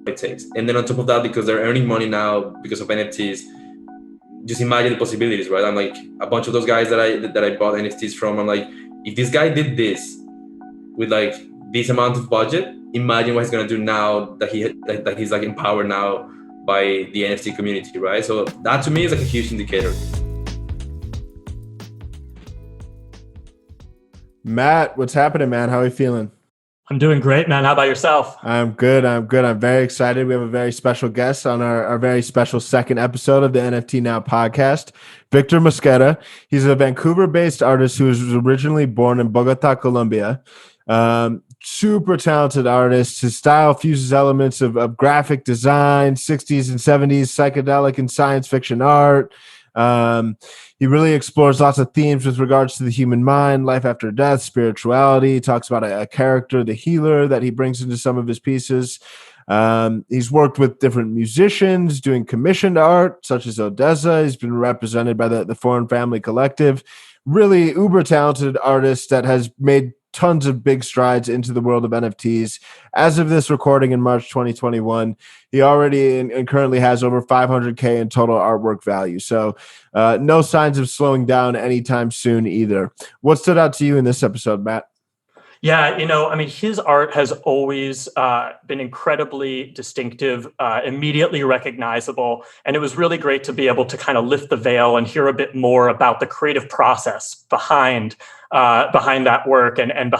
it takes. And then on top of that, because they're earning money now because of NFTs, just imagine the possibilities, right? I'm like, a bunch of those guys that I bought NFTs from, I'm like, if this guy did this with like this amount of budget, imagine what he's gonna do now that he's like empowered now by the NFT community, right? So that to me is like a huge indicator. Matt, what's happening, man? How are you feeling? I'm doing great, man. How about yourself? I'm good. I'm very excited. We have a very special guest on our very special second episode of the NFT Now podcast, Victor Mosquera. He's a Vancouver-based artist who was originally born in Bogota, Colombia. Super talented artist. His style fuses elements of graphic design, 60s and 70s, psychedelic and science fiction art. He really explores lots of themes with regards to the human mind, life after death, spirituality. He talks about a character, the healer, that he brings into some of his pieces. He's worked with different musicians doing commissioned art, such as ODESZA. He's been represented by the Foreign Family Collective. Really uber talented artist that has made tons of big strides into the world of NFTs. As of this recording in March 2021, he already and currently has over 500K in total artwork value. So no signs of slowing down anytime soon either. What stood out to you in this episode, Matt? Yeah, I mean, his art has always been incredibly distinctive, immediately recognizable. And it was really great to be able to kind of lift the veil and hear a bit more about the creative process behind that work and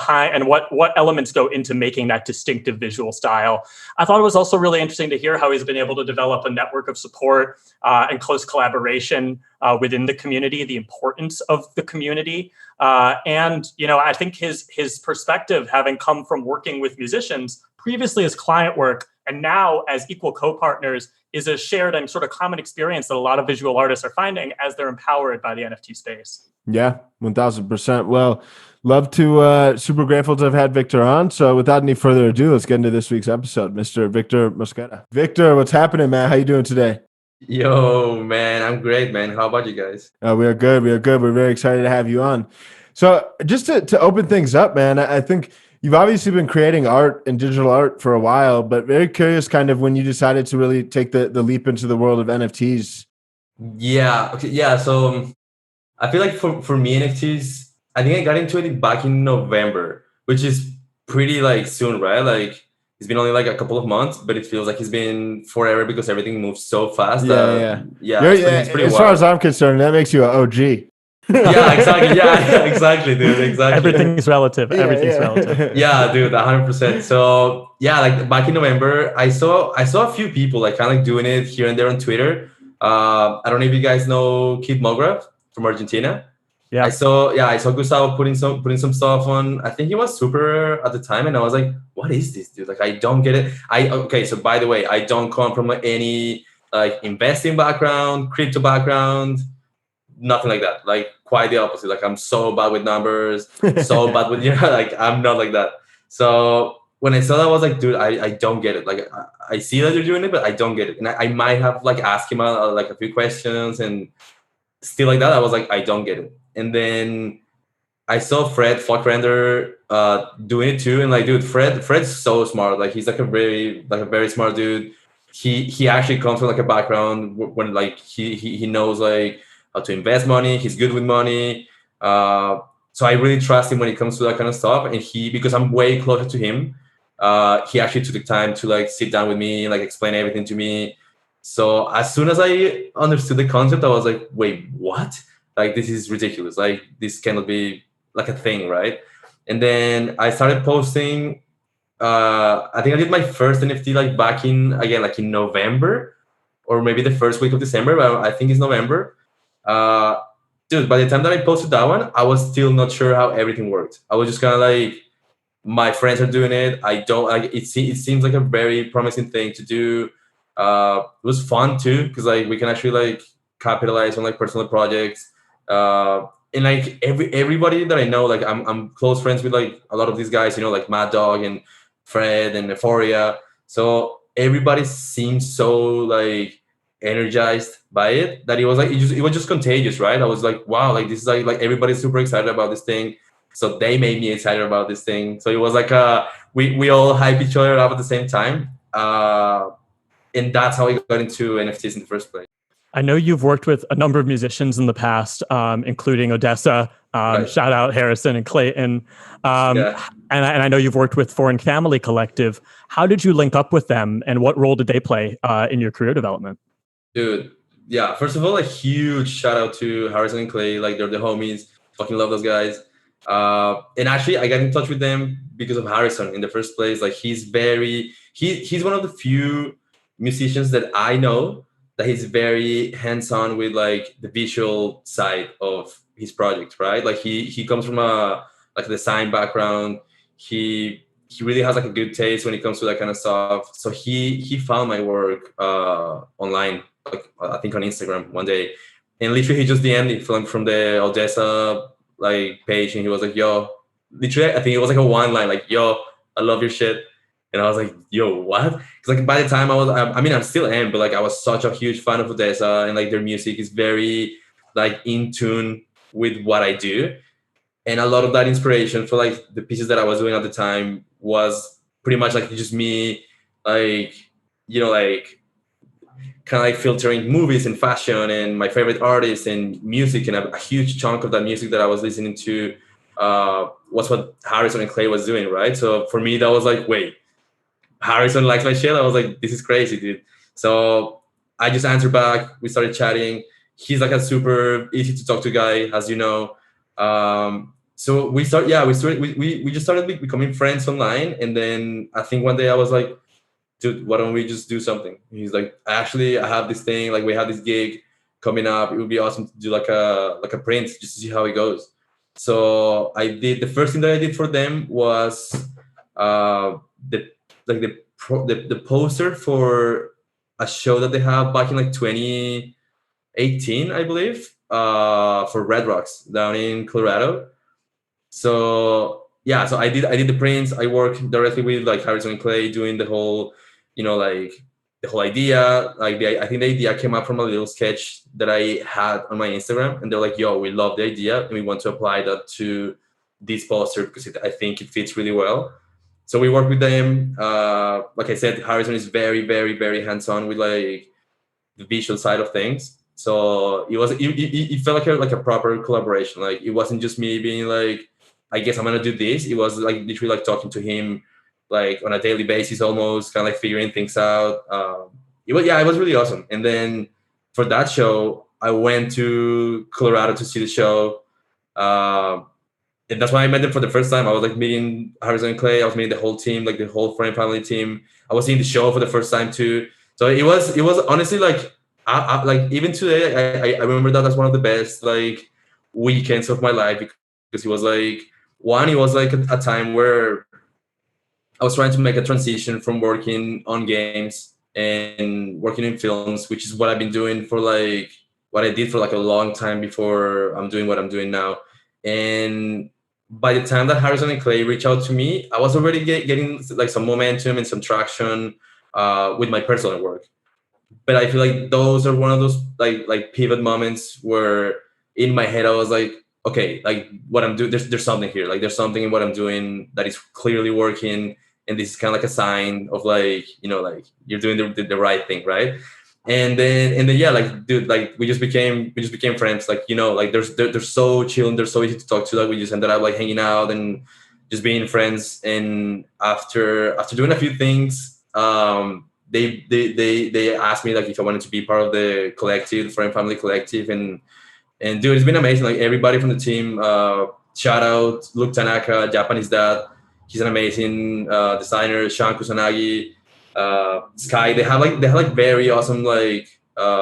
what elements go into making that distinctive visual style. I thought it was also really interesting to hear how he's been able to develop a network of support and close collaboration within the community, the importance of the community. And I think his perspective, having come from working with musicians previously as client work and now as equal co-partners, is a shared and sort of common experience that a lot of visual artists are finding as they're empowered by the NFT space. Yeah, 1000%. Well, love to, super grateful to have had Victor on. So without any further ado, let's get into this week's episode. Mr. Victor Mosquera. Victor, what's happening, man? How you doing today? Yo, man, I'm great, man. How about you guys? We are good. We're very excited to have you on. So just to open things up, man, I think you've obviously been creating art and digital art for a while, but very curious kind of when you decided to really take the leap into the world of NFTs. Yeah. Okay. Yeah. So I feel like for me, NFTs, I think I got into it back in November, which is pretty like soon, right? Like it's been only like a couple of months, but it feels like it's been forever because everything moves so fast. Yeah. It's pretty as wild. far as I'm concerned, that makes you an OG. Yeah, exactly. Yeah, exactly, dude. Exactly. Everything's relative. Everything's relative. Yeah, dude, 100%. So yeah, like back in November, I saw a few people like kind of like doing it here and there on Twitter. I don't know if you guys know Kid Mograph from Argentina. Yeah. I saw Gustavo putting some stuff on. I think he was super at the time, and I was like, "What is this, dude? Like, I don't get it." Okay. So by the way, I don't come from like any like investing background, crypto background, nothing like that. Like quite the opposite. Like I'm so bad with numbers, so bad with like I'm not like that. So when I saw that, I was like, dude, I don't get it. Like I see that you're doing it, but I don't get it. And I might have like asked him like a few questions and still like that. I was like, I don't get it. And then I saw Fred Falkrender doing it too. And like, dude, Fred's so smart. Like he's like a very smart dude. He actually comes from like a background when like he knows like how to invest money. He's good with money. So I really trust him when it comes to that kind of stuff. And because I'm way closer to him, he actually took the time to like sit down with me and like explain everything to me. So as soon as I understood the concept, I was like, wait, what? Like, this is ridiculous. Like, this cannot be like a thing, right? And then I started posting. I think I did my first NFT like back in November, or maybe the first week of December, but I think it's November. Dude, by the time that I posted that one, I was still not sure how everything worked. I was just kind of like, my friends are doing it. I don't like it. It seems like a very promising thing to do. It was fun too because like we can actually like capitalize on like personal projects. And like everybody that I know, like I'm close friends with like a lot of these guys, like Mad Dog and Fred and Euphoria. So everybody seems so like energized by it that it was like it was just contagious, right? I was like, wow, like this is like everybody's super excited about this thing. So they made me excited about this thing. So it was like we all hype each other up at the same time. And that's how I got into NFTs in the first place. I know you've worked with a number of musicians in the past, including ODESZA. Right. Shout out Harrison and Clayton. Yeah. And I know you've worked with Foreign Family Collective. How did you link up with them, and what role did they play in your career development? Dude, yeah. First of all, a huge shout out to Harrison and Clay. Like, they're the homies. Fucking love those guys. And actually, I got in touch with them because of Harrison in the first place. Like, he's one of the few musicians that I know that he's very hands-on with, like, the visual side of his project, right? Like, he comes from a like design background. He really has like a good taste when it comes to that kind of stuff. So he found my work online, like I think on Instagram one day, and literally he just DM'd me from the ODESZA like page, and he was like, "Yo," literally I think it was like a one line, like, "Yo, I love your shit," and I was like, "Yo, what?" Because like by the time I mean, I still am, but like I was such a huge fan of ODESZA, and like their music is very like in tune with what I do. And a lot of that inspiration for like the pieces that I was doing at the time was pretty much like just me, like, like kind of like filtering movies and fashion and my favorite artists and music, and a huge chunk of that music that I was listening to was what Harrison and Clay was doing, right? So for me, that was like, wait, Harrison likes my shit. I was like, this is crazy, dude. So I just answered back. We started chatting. He's like a super easy to talk to guy, as you know. So we just started becoming friends online. And then I think one day I was like, dude, why don't we just do something? He's like, actually, I have this thing, like we have this gig coming up. It would be awesome to do like a print just to see how it goes. So the first thing that I did for them was the poster for a show that they have back in like 2018, I believe, for Red Rocks down in Colorado. So yeah, so I did the prints. I worked directly with like Harrison and Clay doing the whole, like the whole idea. Like I think the idea came up from a little sketch that I had on my Instagram, and they're like, "Yo, we love the idea, and we want to apply that to this poster because I think it fits really well." So we work with them. Like I said, Harrison is very, very, very hands-on with like the visual side of things. So it felt like a proper collaboration. Like it wasn't just me being like, I guess I'm gonna do this. It was like literally like talking to him like on a daily basis, almost kind of like figuring things out. It was really awesome. And then for that show, I went to Colorado to see the show. And that's why I met them for the first time. I was like meeting Harrison and Clay. I was meeting the whole team, like the whole Foreign Family team. I was seeing the show for the first time too. So it was honestly like, like even today, I remember that as one of the best like weekends of my life, because it was like a time where I was trying to make a transition from working on games and working in films, which is what I've been doing for like what I did for like a long time before I'm doing what I'm doing now. And by the time that Harrison and Clay reached out to me, I was already getting like some momentum and some traction with my personal work. But I feel like those are one of those like pivot moments where in my head I was like, okay, like what I'm doing, there's something here. Like there's something in what I'm doing that is clearly working, and this is kind of like a sign of like, like you're doing the right thing, right? And then yeah, like dude, like we just became friends. Like like they're so chill and they're so easy to talk to. Like we just ended up like hanging out and just being friends. And after doing a few things, they asked me like if I wanted to be part of the collective, the Foreign Family Collective, and dude, it's been amazing. Like everybody from the team, shout out Luke Tanaka, Japanese dad. He's an amazing designer. Sean Kusanagi, Sky. They have like very awesome like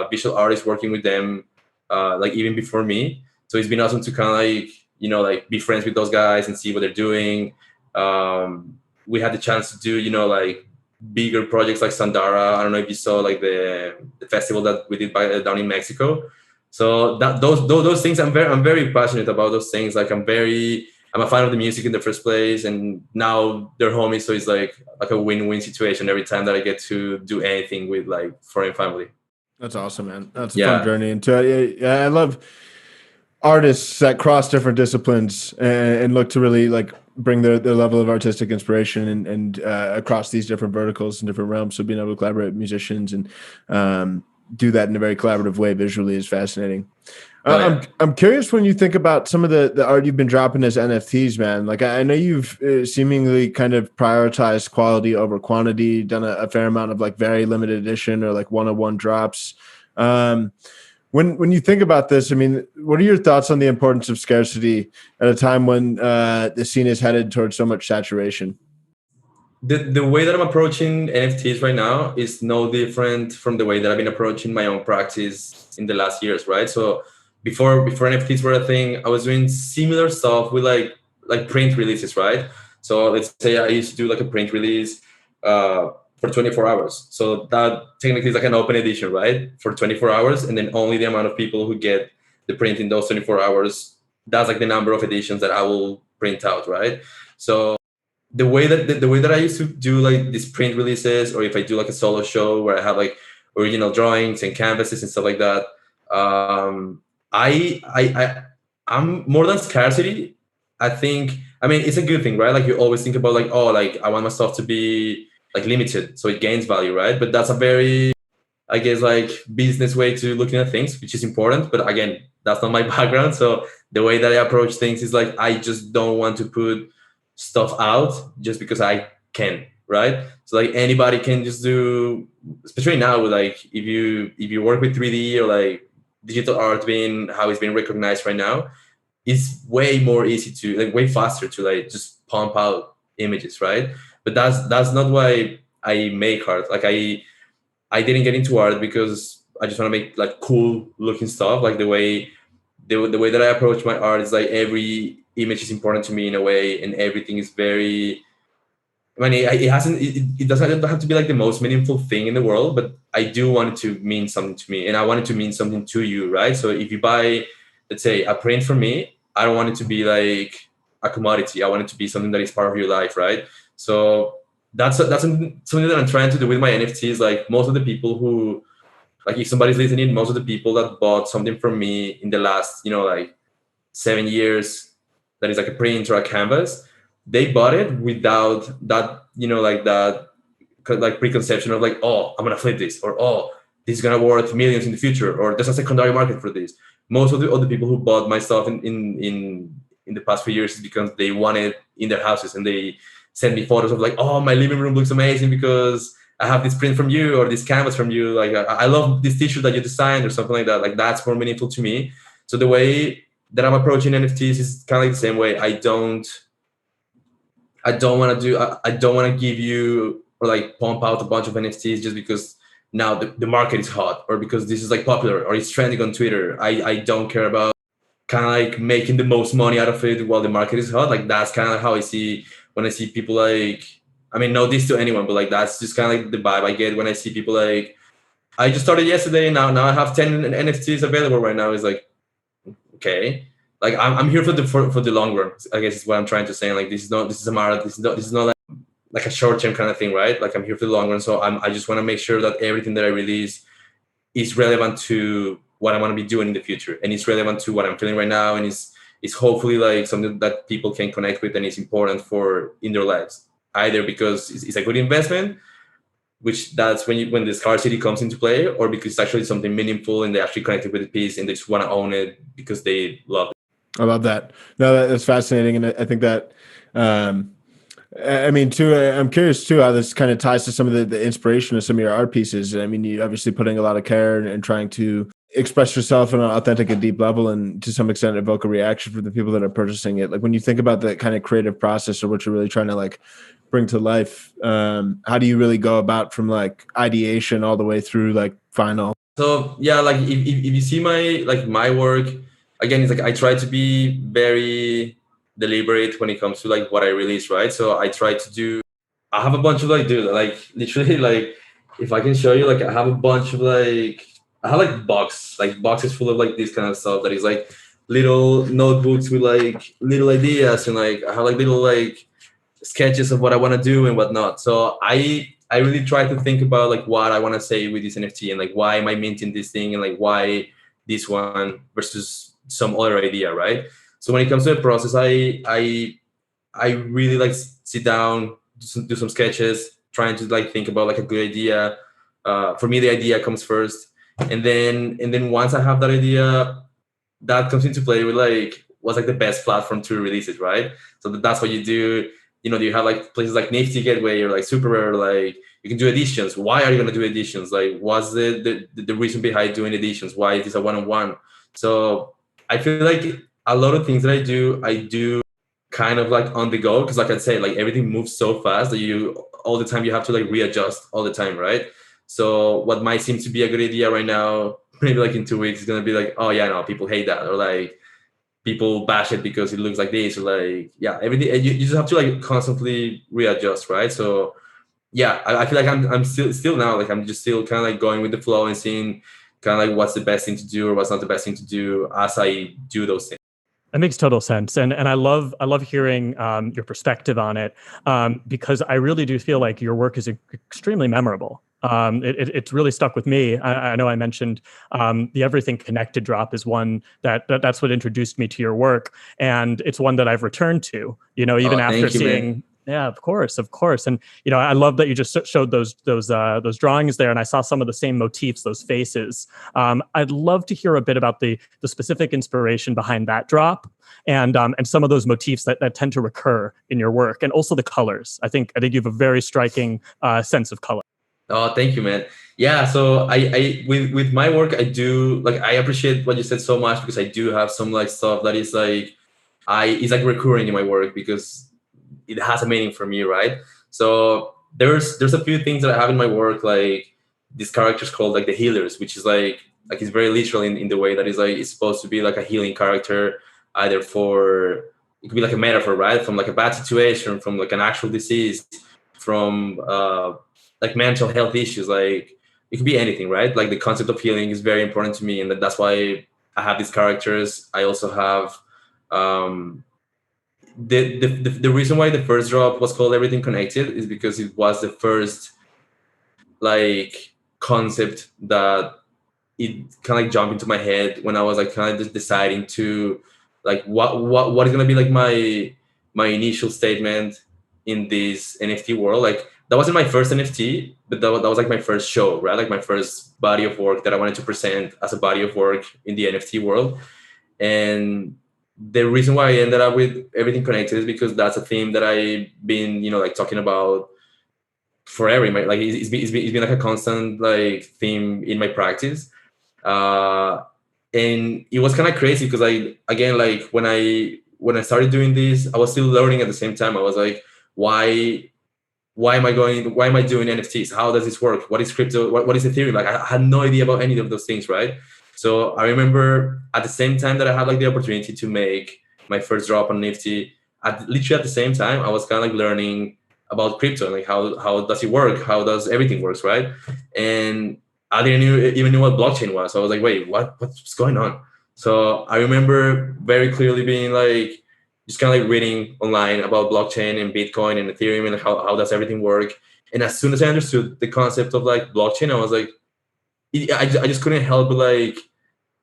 visual artists working with them, like even before me. So it's been awesome to kind of like like be friends with those guys and see what they're doing. We had the chance to do like bigger projects like Sandara. I don't know if you saw like the festival that we did down in Mexico. So those things, I'm very passionate about those things. Like I'm a fan of the music in the first place, and now they're homies. So it's like a win-win situation every time that I get to do anything with like Foreign Family. That's awesome, man. That's a fun journey into it. I love artists that cross different disciplines and look to really like bring their level of artistic inspiration and across these different verticals and different realms. So being able to collaborate with musicians and do that in a very collaborative way visually is fascinating. I'm curious when you think about some of the art you've been dropping as NFTs, man. Like I know you've seemingly kind of prioritized quality over quantity, done a fair amount of like very limited edition or like one-on-one drops. When you think about this, I mean, what are your thoughts on the importance of scarcity at a time when the scene is headed towards so much saturation? The way that I'm approaching NFTs right now is no different from the way that I've been approaching my own practice in the last years, right? So before NFTs were a thing, I was doing similar stuff with like print releases, right? So let's say I used to do like a print release for 24 hours. So that technically is like an open edition, right? For 24 hours, and then only the amount of people who get the print in those 24 hours, that's like the number of editions that I will print out, right? So the way that I used to do like these print releases, or if I do like a solo show where I have like original drawings and canvases and stuff like that, I'm more than scarcity. I think, I mean, it's a good thing, right? Like you always think about like, oh, like I want my stuff to be like limited so it gains value, right? But that's a very, I guess, like business way to looking at things, which is important. But again, that's not my background. So the way that I approach things is like, I just don't want to put stuff out just because I can, right? So like anybody can just do, especially now with like if you work with 3D or like digital art being how it's being recognized right now, it's way more easy to like way faster to like just pump out images, right? But that's not why I make art. Like I didn't get into art because I just want to make like cool looking stuff. Like the way that I approach my art is like every image is important to me in a way, and everything is very. I mean, it doesn't have to be like the most meaningful thing in the world, but I do want it to mean something to me, and I want it to mean something to you, right? So if you buy, let's say, a print from me, I don't want it to be like a commodity. I want it to be something that is part of your life, right? So that's something that I'm trying to do with my NFTs. Like most of the people who, like if somebody's listening, most of the people that bought something from me in the last, like 7 years, that is like a print or a canvas, they bought it without that, like that, like preconception of like, oh, I'm gonna flip this, or oh, this is gonna worth millions in the future, or there's a secondary market for this. Most of the other people who bought my stuff in the past few years is because they want it in their houses, and they send me photos of like, oh, my living room looks amazing because I have this print from you or this canvas from you. Like I love this t-shirt that you designed or something like that. Like that's more meaningful to me. So the way that I'm approaching NFTs is kind of like the same way. I don't want to give you or like pump out a bunch of NFTs just because now the market is hot, or because this is like popular or it's trending on Twitter. I don't care about kind of like making the most money out of it while the market is hot. Like that's kind of like how I see when I see people like, I mean, no diss to anyone, but like that's just kind of like the vibe I get when I see people like, I just started yesterday, now I have 10 NFTs available right now. Is like, okay, like I'm here for the long run, I guess is what I'm trying to say. Like this is a marathon. This is not like a short term kind of thing, right? Like I'm here for the long run, so I just want to make sure that everything that I release is relevant to what I want to be doing in the future, and it's relevant to what I'm feeling right now, and it's hopefully like something that people can connect with and is important for in their lives. Either because it's a good investment, which that's when the scarcity comes into play, or because it's actually something meaningful and they actually connected with the piece and they just want to own it because they love it. I love that. No, that's fascinating, and I think that. I mean, too, I'm curious too how this kind of ties to some of the inspiration of some of your art pieces. I mean, you obviously putting a lot of care and trying to express yourself on an authentic and deep level, and to some extent evoke a reaction from the people that are purchasing it. Like when you think about that kind of creative process or what you're really trying to like bring to life, how do you really go about from like ideation all the way through like final? So yeah, like if you see my work, again, it's like I try to be very deliberate when it comes to like what I release, right? So I try to do, I have a bunch of like, dude, like literally like if I can show you, like I have a bunch of like, I have like boxes full of like this kind of stuff that is like little notebooks with like little ideas, and like I have like little like sketches of what I want to do and whatnot. So I really try to think about like what I want to say with this NFT, and like why am I minting this thing, and like why this one versus some other idea, right? So when it comes to the process, I I really like sit down, do some sketches, trying to like think about like a good idea. For me, the idea comes first, and then once I have that idea, that comes into play with like what's like the best platform to release it, right? So that's what you do. You know, you have like places like Nifty Gateway or like Super Rare, like you can do editions. Why are you gonna do editions? Like, what's the reason behind doing editions? Why is this a one-on-one? So I feel like a lot of things that I do kind of like on the go, because like I say, like everything moves so fast that you all the time you have to like readjust all the time, right? So what might seem to be a good idea right now, maybe like in 2 weeks, is gonna be like, oh yeah, no, people hate that, or like people bash it because it looks like this, or like yeah, everything. You just have to like constantly readjust, right? So yeah, I feel like I'm still now like I'm just still kind of like going with the flow and seeing kind of like what's the best thing to do or what's not the best thing to do as I do those things. That makes total sense, and I love hearing your perspective on it, because I really do feel like your work is extremely memorable. It's really stuck with me. I know I mentioned the Everything Connected drop is one that's what introduced me to your work, and it's one that I've returned to. You know, even after seeing. Man. Yeah, of course, and you know, I love that you just showed those drawings there, and I saw some of the same motifs, those faces. I'd love to hear a bit about the specific inspiration behind that drop, and some of those motifs that tend to recur in your work, and also the colors. I think you have a very striking sense of color. Oh, thank you, man. Yeah, so I with my work, I do like I appreciate what you said so much, because I do have some like stuff that is like is like recurring in my work because it has a meaning for me, right? So there's a few things that I have in my work, like these characters called like the healers, which is like it's very literal in the way that is like it's supposed to be like a healing character, either for it could be like a metaphor, right? From like a bad situation, from like an actual disease, from like mental health issues, like it could be anything, right? Like the concept of healing is very important to me, and that's why I have these characters. I also have the reason why the first drop was called Everything Connected is because it was the first like concept that it kind of like jumped into my head when I was like kind of just deciding to like what is gonna be like my initial statement in this NFT world. Like that wasn't my first NFT, but that was like my first show, right? Like my first body of work that I wanted to present as a body of work in the NFT world. And the reason why I ended up with Everything Connected is because that's a theme that I've been, you know, like talking about forever. Like it's been like a constant like theme in my practice. And it was kind of crazy because again, like when I started doing this, I was still learning at the same time. I was like, why am I doing NFTs? How does this work? What is crypto? What is Ethereum? Like I had no idea about any of those things, right? So I remember at the same time that I had like the opportunity to make my first drop on Nifty, literally at the same time, I was kind of like learning about crypto, like how does it work? How does everything works, right? And I didn't even know what blockchain was. So I was like, wait, what's going on? So I remember very clearly being like, just kind of like reading online about blockchain and Bitcoin and Ethereum and how does everything work. And as soon as I understood the concept of like blockchain, I was like, I just couldn't help but like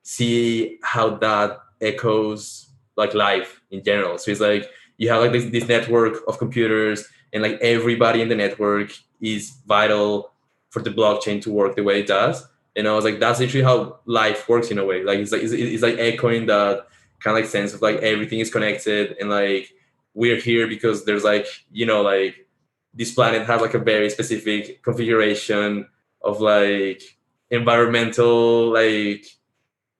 see how that echoes like life in general. So it's like you have like this network of computers, and like everybody in the network is vital for the blockchain to work the way it does. And I was like, that's literally how life works in a way. Like it's like echoing that kind of like sense of like everything is connected, and like we're here because there's like, you know, like this planet has like a very specific configuration of like environmental like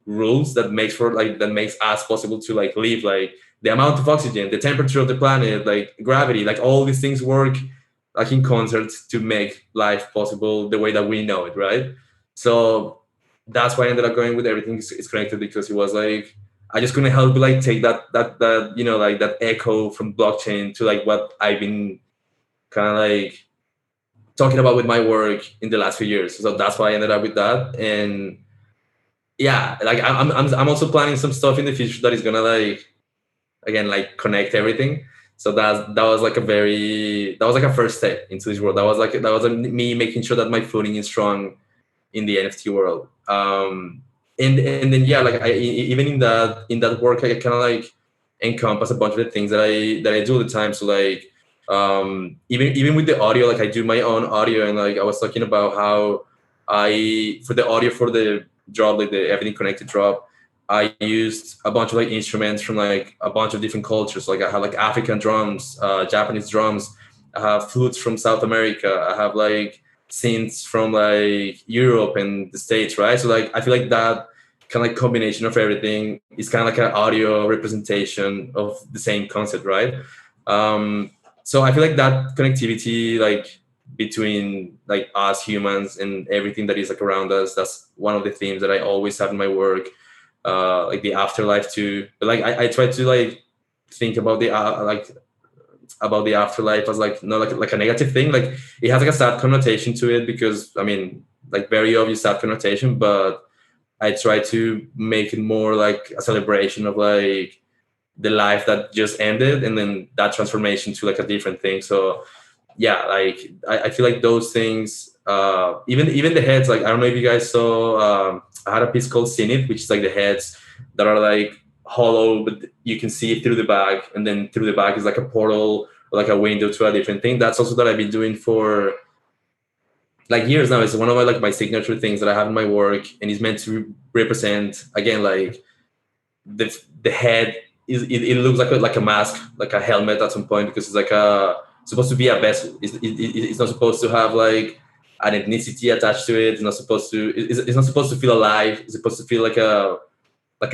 rules that makes us possible to like live, like the amount of oxygen, the temperature of the planet, like gravity, like all these things work like in concert to make life possible the way that we know it, right? So that's why I ended up going with Everything is Connected, because it was like I just couldn't help but like take that you know, like that echo from blockchain to like what I've been kind of like talking about with my work in the last few years. So that's why I ended up with that. And yeah, like I'm also planning some stuff in the future that is gonna like again like connect everything. So that was like a first step into this world. That was me making sure that my footing is strong in the NFT world. And then yeah, like even in that work, I kind of like encompass a bunch of the things that I do all the time. So like even with the audio, like I do my own audio, and like I was talking about how I for the audio for the drop, like the Everything Connected drop, I used a bunch of like instruments from like a bunch of different cultures. Like I have like African drums, Japanese drums, I have flutes from South America, I have like synths from like Europe and the States, right? So like I feel like that kind of like combination of everything is kind of like an audio representation of the same concept, right? Um, so I feel like that connectivity, like between like us humans and everything that is like around us, that's one of the themes that I always have in my work. Like the afterlife too, but like I try to like think about the like about the afterlife as like not like a negative thing. Like it has like a sad connotation to it, because I mean like very obvious sad connotation, but I try to make it more like a celebration of like the life that just ended, and then that transformation to like a different thing. So yeah, like I feel like those things, even the heads, like I don't know if you guys saw, I had a piece called Zenith, which is like the heads that are like hollow, but you can see through the back, and then through the back is like a portal, or like a window to a different thing. That's also that I've been doing for like years now. It's one of my like my signature things that I have in my work, and it's meant to represent again like the head is it looks like a mask, like a helmet at some point, because it's like a supposed to be a vessel. It's not supposed to have like an ethnicity attached to it. It's not supposed to. It's not supposed to feel alive. It's supposed to feel like a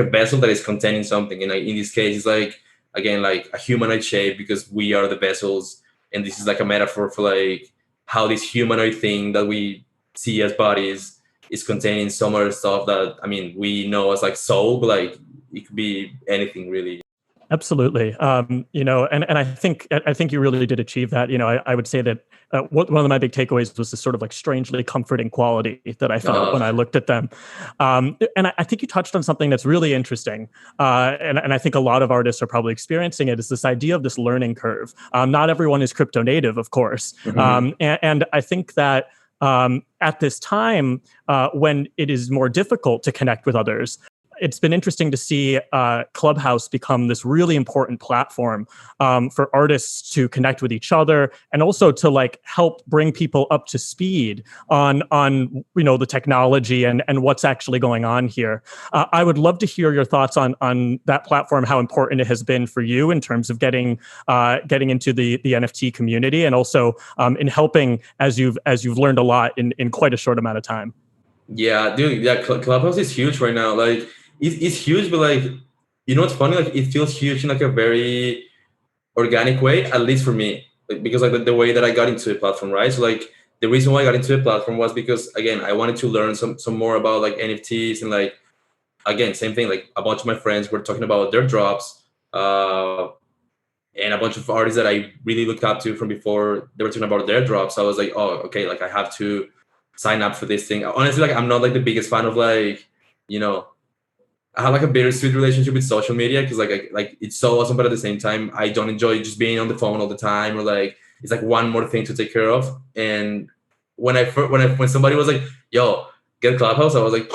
vessel that is containing something. And like, in this case, it's like again like a humanoid shape, because we are the vessels, and this is like a metaphor for like how this humanoid thing that we see as bodies is containing some other stuff that I mean we know as like soul, but like it could be anything really. Absolutely. And I think you really did achieve that. I would say that one of my big takeaways was this sort of like strangely comforting quality that I felt when I looked at them. And I think you touched on something that's really interesting. And I think a lot of artists are probably experiencing it, is this idea of this learning curve. Not everyone is crypto native, of course. Mm-hmm. And I think that at this time, when it is more difficult to connect with others, it's been interesting to see Clubhouse become this really important platform for artists to connect with each other, and also to like help bring people up to speed on the technology and what's actually going on here. I would love to hear your thoughts on that platform, how important it has been for you in terms of getting into the NFT community, and also in helping as you've learned a lot in quite a short amount of time. Yeah, dude. Yeah, Clubhouse is huge right now. Like it's huge, but like you know what's funny? Like it feels huge in like a very organic way, at least for me, like, because like the way that I got into the platform, right? So like the reason why I got into the platform was because again I wanted to learn some more about like NFTs, and like again same thing. Like a bunch of my friends were talking about their drops, and a bunch of artists that I really looked up to from before, they were talking about their drops. So I was like, oh, okay, like I have to sign up for this thing. Honestly, like I'm not like the biggest fan of like, you know, I have like a bittersweet relationship with social media, because like it's so awesome, but at the same time, I don't enjoy just being on the phone all the time, or like it's like one more thing to take care of. And when somebody was like, "Yo, get Clubhouse," I was like,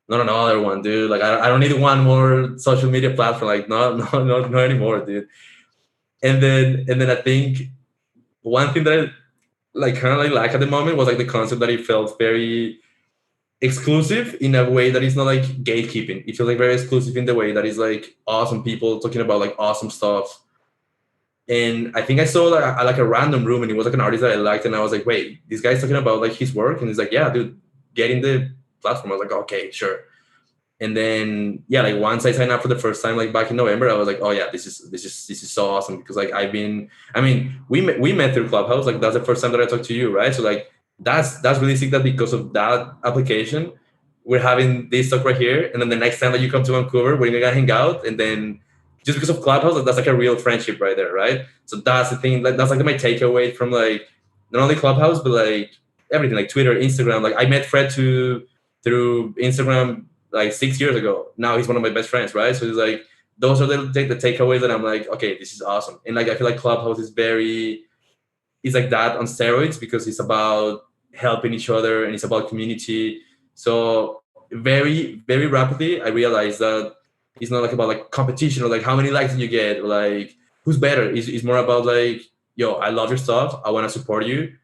"Not another one, dude. Like I don't need one more social media platform. Like no anymore, dude." And then I think one thing that I like kind of like at the moment was like the concept that it felt very exclusive in a way that is not like gatekeeping. It feels like very exclusive in the way that is like awesome people talking about like awesome stuff. And I think I saw like a random room, and it was like an artist that I liked, and I was like, wait, this guy's talking about like his work, and he's like, yeah, dude, get in the platform. I was like, okay, sure. And then yeah, like once I signed up for the first time, like back in November, I was like, oh yeah, this is so awesome, because like we met through Clubhouse. Like that's the first time that I talked to you, right? So like that's really sick that because of that application, we're having this talk right here, and then the next time that you come to Vancouver, we're gonna hang out, and then just because of Clubhouse, like, that's like a real friendship right there, right? So that's the thing. Like that's like my takeaway from like not only Clubhouse, but like everything, like Twitter, Instagram. Like I met Fred through Instagram like 6 years ago. Now he's one of my best friends, right? So it's like those are the takeaways that I'm like, okay, this is awesome. And like I feel like Clubhouse is like that on steroids, because it's about helping each other and it's about community. So very, very rapidly I realized that It's not like about like competition or like how many likes you get or like who's better. It's more about like, yo, I love your stuff, I want to support you,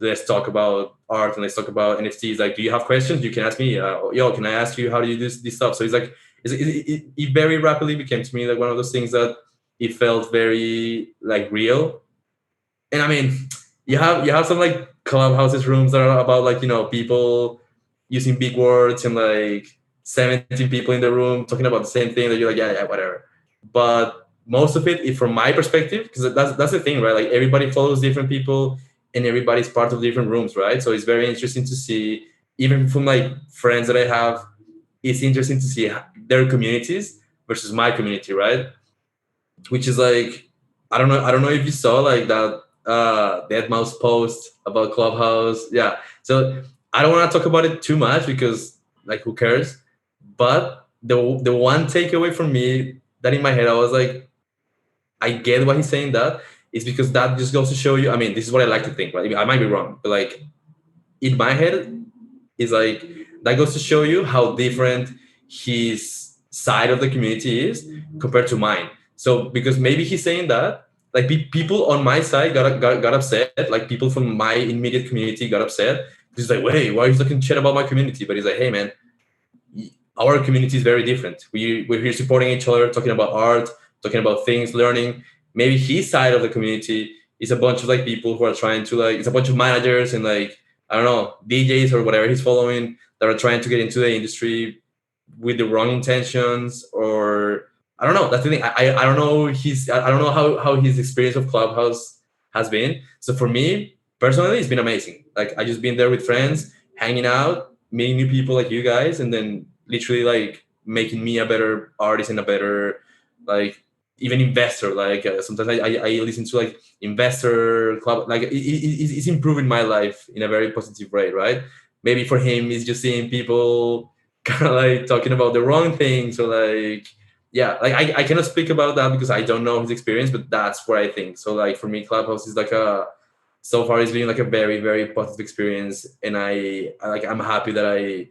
let's talk about art and let's talk about NFTs. Like, do you have questions? You can ask me. Yo, can I ask you how do you do this stuff? So it's like it very rapidly became to me like one of those things that it felt very like real. And I mean, you have some like clubhouses rooms that are about like, you know, people using big words and like 17 people in the room talking about the same thing that you're like, yeah, whatever. But most of it, from my perspective, because that's the thing, right? Like everybody follows different people and everybody's part of different rooms, right? So it's very interesting to see, even from like friends that I have, it's interesting to see their communities versus my community, right? Which is like, I don't know if you saw like that Dead Mouse post about Clubhouse. Yeah. So I don't want to talk about it too much because like who cares? But the one takeaway from me that in my head I was like, I get why he's saying that, is because that just goes to show you. I mean, this is what I like to think, right? I might be wrong, but like in my head, is like that goes to show you how different his side of the community is compared to mine. So because maybe he's saying that like people on my side got upset, like people from my immediate community got upset. He's like, wait, why are you talking shit about my community? But he's like, hey man, our community is very different. We're here supporting each other, talking about art, talking about things, learning. Maybe his side of the community is a bunch of like people who are trying to like, it's a bunch of managers and like, I don't know, DJs or whatever he's following that are trying to get into the industry with the wrong intentions. Or I don't know. That's the thing. I don't know I don't know how his experience of Clubhouse has been. So for me personally, it's been amazing. Like I just been there with friends, hanging out, meeting new people like you guys, and then literally like making me a better artist and a better like even investor. Like sometimes I listen to like investor club, like it's improving my life in a very positive way, right? Maybe for him it's just seeing people kind of like talking about the wrong things, or like, yeah, like I cannot speak about that because I don't know his experience, but that's what I think. So like for me, Clubhouse is like so far it's been like a very very positive experience, and I'm happy that I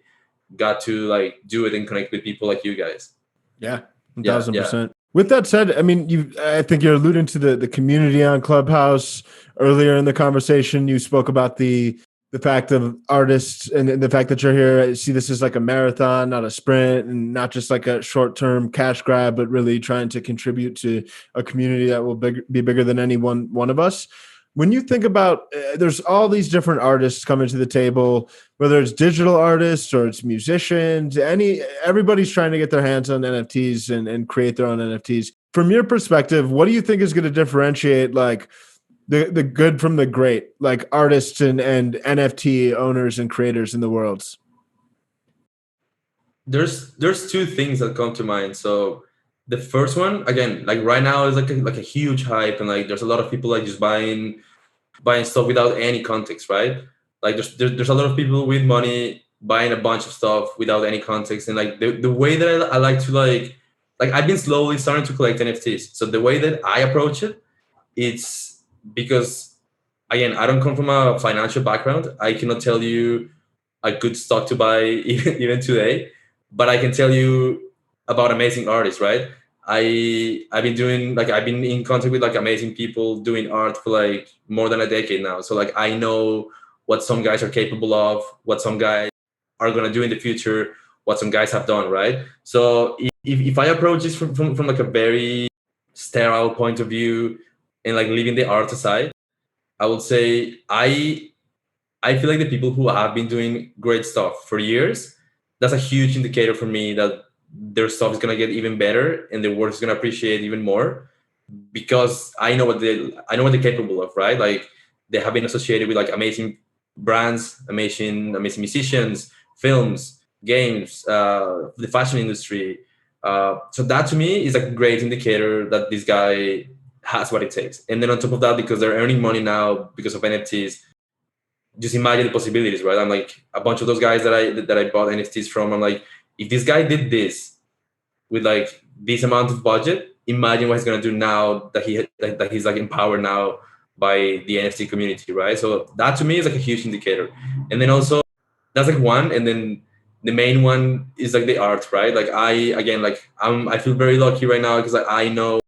got to like do it and connect with people like you guys. Yeah, Yeah, 1000%. With that said, I mean, I think you're alluding to the community on Clubhouse. Earlier in the conversation, you spoke about the fact of artists and the fact that you're here. I see this as like a marathon, not a sprint, and not just like a short-term cash grab, but really trying to contribute to a community that will be bigger than any one of us. When you think about, there's all these different artists coming to the table, whether it's digital artists or it's musicians, everybody's trying to get their hands on NFTs and create their own NFTs. From your perspective, what do you think is going to differentiate like the good from the great, like artists and NFT owners and creators in the world? There's two things that come to mind. So the first one, again, like right now is like a huge hype, and like there's a lot of people like just buying stuff without any context, right? Like there's a lot of people with money buying a bunch of stuff without any context. And like the way that I like to like I've been slowly starting to collect NFTs. So the way that I approach it, it's because again, I don't come from a financial background. I cannot tell you a good stock to buy even today, but I can tell you about amazing artists, right? I've been in contact with like amazing people doing art for like more than a decade now. So like I know what some guys are capable of, what some guys are gonna do in the future, what some guys have done, right? So if I approach this from like a very sterile point of view and like leaving the art aside, I would say I feel like the people who have been doing great stuff for years, that's a huge indicator for me that their stuff is gonna get even better and their work is gonna appreciate even more, because I know what they're capable of, right? Like they have been associated with like amazing brands, amazing musicians, films, games, the fashion industry. So that to me is a great indicator that this guy has what it takes. And then on top of that, because they're earning money now because of NFTs, just imagine the possibilities, right? I'm like a bunch of those guys that I bought NFTs from. I'm like, if this guy did this with like this amount of budget, imagine what he's gonna do now that he's like empowered now by the NFT community, right? So that to me is like a huge indicator. And then also that's like one. And then the main one is like the art, right? Like I feel very lucky right now because like I know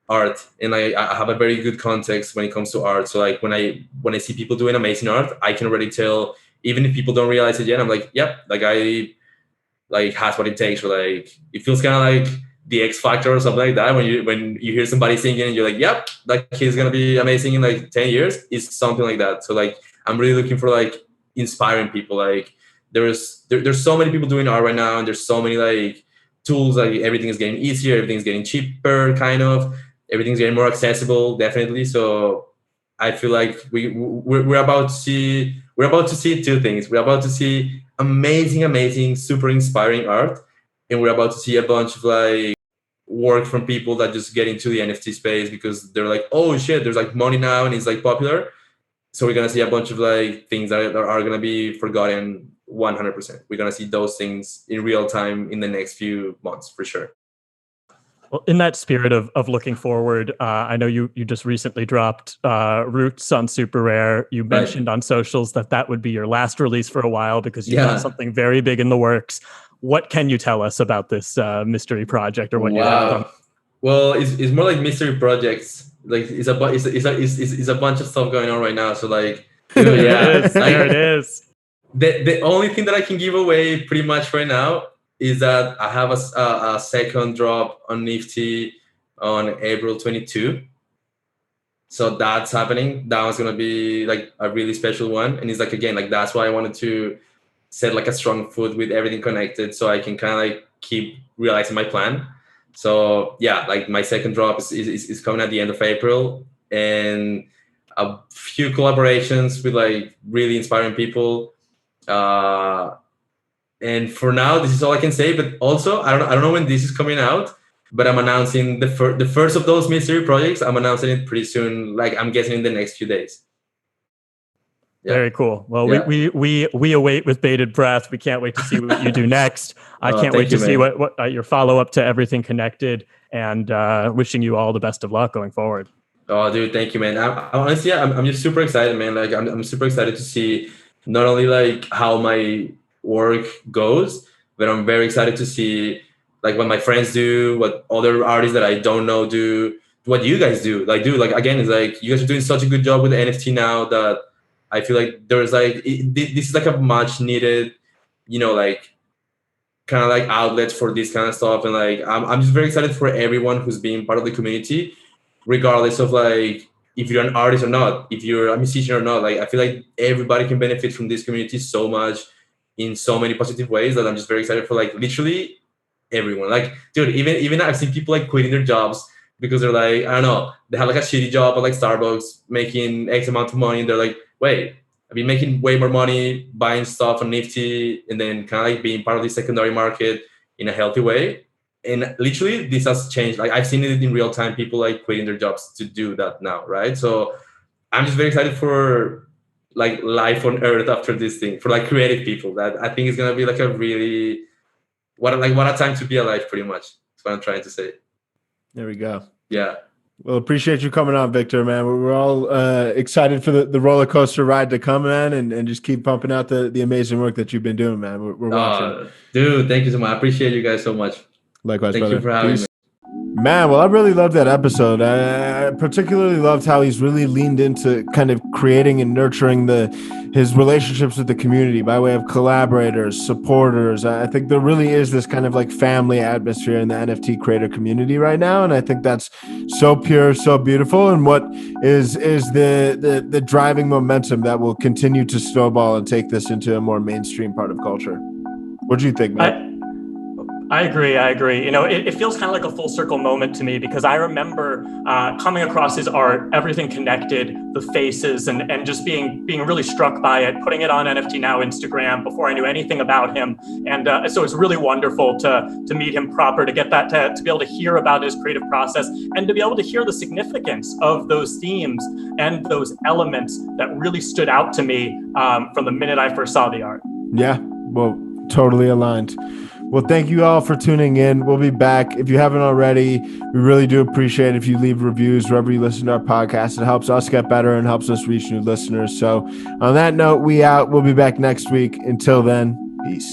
art and I have a very good context when it comes to art. So like when I see people doing amazing art, I can already tell, even if people don't realize it yet, I'm like, yep, like I like has what it takes. Or like it feels kind of like the X Factor or something like that when you hear somebody singing and you're like, yep, like he's gonna be amazing in like 10 years. It's something like that. So like I'm really looking for like inspiring people. Like there's so many people doing art right now, and there's so many like tools. Like everything is getting easier, everything's getting cheaper, kind of everything's getting more accessible, definitely. So I feel like we're about to see two things. We're about to see amazing, super inspiring art, and we're about to see a bunch of like work from people that just get into the NFT space because they're like, oh shit, there's like money now and it's like popular. So we're gonna see a bunch of like things that are gonna be forgotten 100%. We're gonna see those things in real time in the next few months for sure. Well, in that spirit of looking forward, I know you just recently dropped Roots on Super Rare. You mentioned on socials that would be your last release for a while because you've got something very big in the works. What can you tell us about this mystery project or what you have done? Well, it's more like mystery projects. Like it's a bunch of stuff going on right now. So like, dude, there it is. The only thing that I can give away pretty much right now is that I have a second drop on NFT on April 22. So that's happening. That was gonna be like a really special one, and it's like again like that's why I wanted to set like a strong foot with Everything Connected, so I can kind of like keep realizing my plan. So yeah, like my second drop is coming at the end of April, and a few collaborations with like really inspiring people. And for now, this is all I can say. But also, I don't know when this is coming out, but I'm announcing the first of those mystery projects. I'm announcing it pretty soon. Like I'm guessing in the next few days. Yeah. Very cool. Well, we await with bated breath. We can't wait to see what you do next. I can't wait to see what your follow up to Everything Connected, and wishing you all the best of luck going forward. Oh, dude, thank you, man. Honestly, I'm just super excited, man. Like I'm super excited to see not only like how my work goes, but I'm very excited to see like what my friends do, what other artists that I don't know do, what you guys do. Like, dude, like again, it's like you guys are doing such a good job with the NFT now that I feel like there's like this is like a much needed, like kind of like outlet for this kind of stuff. And like I'm just very excited for everyone who's being part of the community, regardless of like if you're an artist or not, if you're a musician or not. Like I feel like everybody can benefit from this community so much in so many positive ways that I'm just very excited for like literally everyone. Like, dude, even I've seen people like quitting their jobs because they're like, I don't know, they have like a shitty job at like Starbucks making X amount of money, and they're like, wait, I've been making way more money buying stuff on Nifty and then kind of like being part of the secondary market in a healthy way. And literally this has changed. Like I've seen it in real time, people like quitting their jobs to do that now, right? So I'm just very excited for like life on earth after this thing, for like creative people. That I think is gonna be like a really what a time to be alive, pretty much. That's what I'm trying to say. There we go. Yeah. Well, appreciate you coming on, Victor, man. We're all excited for the roller coaster ride to come, man, and just keep pumping out the amazing work that you've been doing, man. We're watching. Dude, thank you so much. I appreciate you guys so much. Likewise, thank brother. You for having me. Man, well, I really loved that episode. I particularly loved how he's really leaned into kind of creating and nurturing his relationships with the community by way of collaborators, supporters. I think there really is this kind of like family atmosphere in the NFT creator community right now, and I think that's so pure, so beautiful, and what is the driving momentum that will continue to snowball and take this into a more mainstream part of culture. What do you think, man? I agree. It feels kind of like a full circle moment to me because I remember coming across his art, Everything Connected, the faces, and just being really struck by it, putting it on NFT Now Instagram before I knew anything about him. And so it's really wonderful to meet him proper, to get that, to be able to hear about his creative process and to be able to hear the significance of those themes and those elements that really stood out to me from the minute I first saw the art. Yeah, well, totally aligned. Well, thank you all for tuning in. We'll be back. If you haven't already, we really do appreciate if you leave reviews wherever you listen to our podcast. It helps us get better and helps us reach new listeners. So on that note, we out. We'll be back next week. Until then, peace.